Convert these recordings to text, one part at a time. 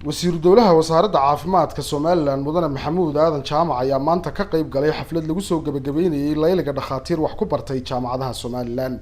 wasiir dowlaha wasaaradda caafimaadka Soomaaliland mudane Maxamuud Aadan Jaamac ayaa maanta ka qayb galay xaflad lagu soo gabagabeeyay layliga dhakhaatiir wax ku bartay jaamacadaha Soomaaliland.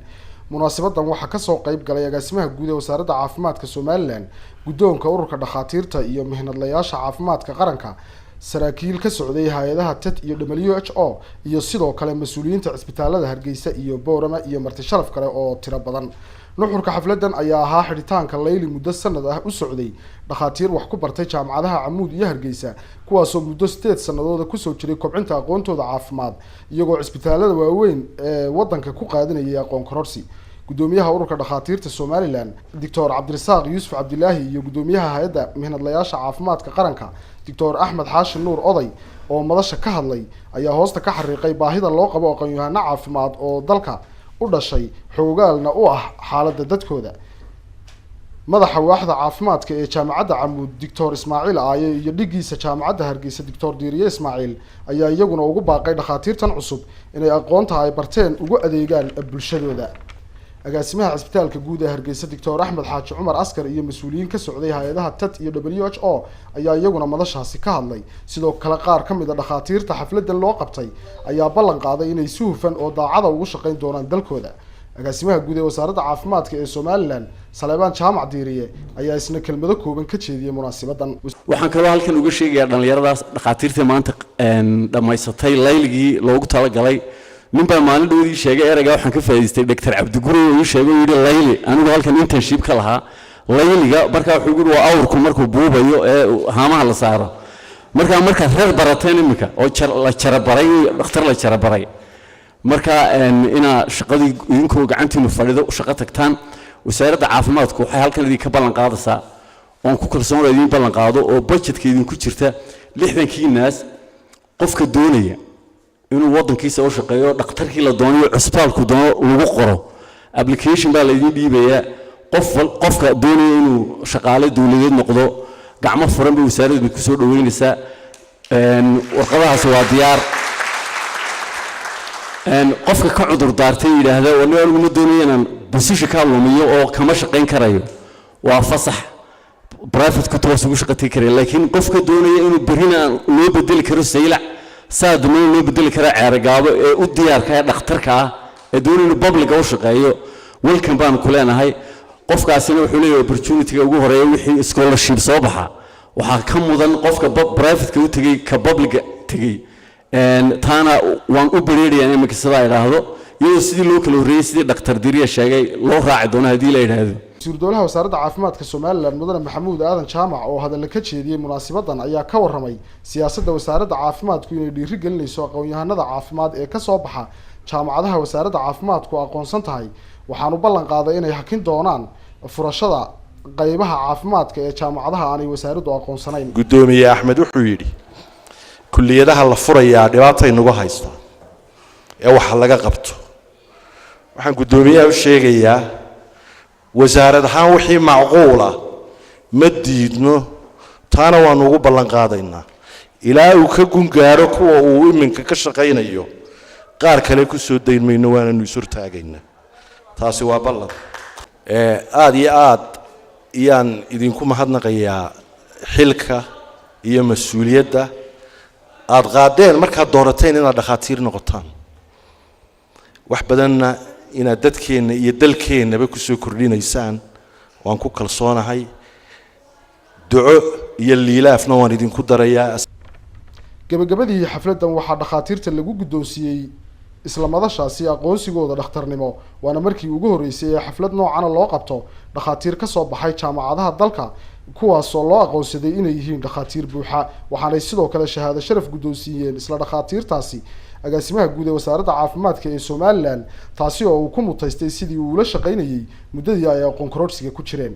Munaasabadan waxaa ka soo qayb galay agaasimaha guud ee wasaaradda caafimaadka Soomaaliland, guddoonka ururka dhakhaatiirta iyo mihnadlayaasha caafimaadka qaranka, saraakiil ka socday hay'adaha TET iyo WHO iyo sidoo kale mas'uuliyiinta cisbitaalada Hargeysa iyo Boorama iyo marti sharaf kale oo tiro badan. nuxurka xafladan ayaa ahaa xiritaanka layli muddo sanad ah u socday dhakhaatiir wax ku bartay jaamacadaha Camuud iyo Hargeysa kuwaas oo muddo 8 sanadood ku soo jiray kobcinta aqoontooda caafimaad iyagoo cisbitaalada waaweyn ee wadanka ku qaadanayay aqoon kororsi. gudoomiyaha ururka dhakhaatiirta Soomaaliland Dr. Cabdirasaaq Yuusuf Cabdilaahi iyo gudoomiyaha hay'adda mihnadlayaasha caafimaadka qaranka Dr. Axmed Xaashin Nuur Oday oo madasha ka hadlay ayaa hoosta ka xariiqay baahida loo qabo aqoon-yahano caafimaad oo dalka u dhashay xoogaalna u ah xaaladda dadkooda. madaxa waaxda caafimaadka ee jaamacadda Camuud Dr. Ismaaciil Aaye iyo dhigiisa jaamacadda Hargeysa Dr. Diiriye Ismaaciil ayaa iyaguna ugu baaqay dhakhaatiirtan cusub inay aqoonta ay barteen ugu adeegaan bulshadooda. agaasimaha cisbitaalka guud ee Hargeysa Dr. Axmed Xaaji Cumar Askar iyo mas'uuliyiin ka socday hay'adaha TET iyo WHO ayaa iyaguna madashaasi ka hadlay. sidoo kale qaar ka mid ah dhakhaatiirta xafladan loo qabtay ayaa ballan qaaday inay si hufan oo daacada ugu shaqeyn doonaan dalkooda. agaasimaha guud ee wasaaradda caafimaadka ee Soomaaliland Saleebaan Jaamac Diiriye ayaa isna kelmado kooban ka jeediyay munaasabadan. waxaan kaloo halkan uga sheegayaa dhalinyaradaas dhakhaatiirta maanta dhamaysatay layligii loogu talagalay. ninbaa maalin dhoodii sheegay erayga waxaan ka faa'iideystay Dr. Cabdigure oo sheegay yiri layli anigu halkan internship ka lahaa layliga marka wuxuu yiri waa awrku markuu buubayo ee haamaha la saaro marka reer barateen imika oo la jarabaray dhakhtar la jarabaray marka ina shaqadii idinkoo gacantiinu fadhido shaqo tagtaan wasaaradda caafimaadku waxay halkan idin ka ballan qaadaysaa oo ku kalsoon idin ballan qaado oo budgetka idinku jirta 60 naas qofka doonaya inuu wadankiisa u shaqeeyo dhakhtarkii la doonayo cisbitaalku doono lagu qoro application baa la idin dhiibaya qofka doonaya inuu shaqaale dawladeed noqdo gacmo furan bay wasaaraddu ku soo dhaweynaysaa warqadahaas waa diyaar qofka ka cudur daartay yiraahdo anigu ma doonayo inaan position ka lumiyo oo kama shaqeyn karayo waa fasax private ku toos ugu shaqeyn karayo laakiin qofka doonaya inuu berina loo bedeli karo saylac saadna loo bedeli kara ceergaabo ee u diyaarka dhakhtarka ah ee doonayna public u shaqeeyo welcome baan ku leenahay qofkaasina wuxuu leeyahay opportunity ugu horeeya wixii scholarship soo baxa waxa ka mudan qofka private ka u tagay ka public tagay taana waan u bareeriyaan imika sida ay raahdo iyadoo sidii loo kala horeeyay sidii Dr. Diiriye sheegay loo raaci doono hadii la yiraahdo. wasiir dowlaha wasaaradda caafimaadka Soomaaliland mudane Maxamuud Aadan Jaamac oo hadal ka jeediyay munaasabadan ayaa ka warramay siyaasadda wasaaradda caafimaadku inay dhiiri gelinayso aqoon-yahanada caafimaad ee ka soo baxa jaamacadaha wasaaradda caafimaadku aqoonsan tahay waxaan u ballan qaaday inay hakin doonaan furashada qaybaha caafimaadka ee jaamacadaha aanay wasaaraddu aqoonsanayn. gudoomiye Axmed wuxuu yiri kulliyadaha la furayaa dhibaatay nagu haysta ee waxa laga qabto waxaan gudoomiyaha u sheegayaa wasaaradda wixii macquul ah ma diidno taana waan ugu ballan qaadaynaa ilaa uu ka gungaaro kuwa uu iminka ka shaqeynayo qaar kale ku soo deynmayno waananu isur taagaynaa taasi waa ballan aad iyo aad iyaan idinku mahadnaqayaa xilka iyo mas'uuliyadda aad qaadeen markaad doorateen inaad dhakhaatiir noqotaan wax badanna inaad dadkeena iyo dalkeenaba ku soo kordhinaysaan waan ku kalsoonahay duco iyo liilaafna waan idinku darayaa. gabagabadii xafladan waxaa dhakhaatiirta lagu guddoonsiiyay isla madashaasi aqoonsigooda dhakhtarnimo waana markii ugu horeysay ee xaflad noocan loo qabto dhakhaatiir ka soo baxay jaamacadaha dalka kuwaas oo loo aqoonsaday inay yihiin dhakhaatiir buuxa waxaanay sidoo kale shahaado sharaf guddoonsiiyeen isla dhakhaatiirtaasi agaasimaha guud ee wasaaradda caafimaadka ee Soomaaliland taasi oo uu ku mutaystay sidii uu la shaqeynayay muddadii ay aqoon kororsiga ku jireen.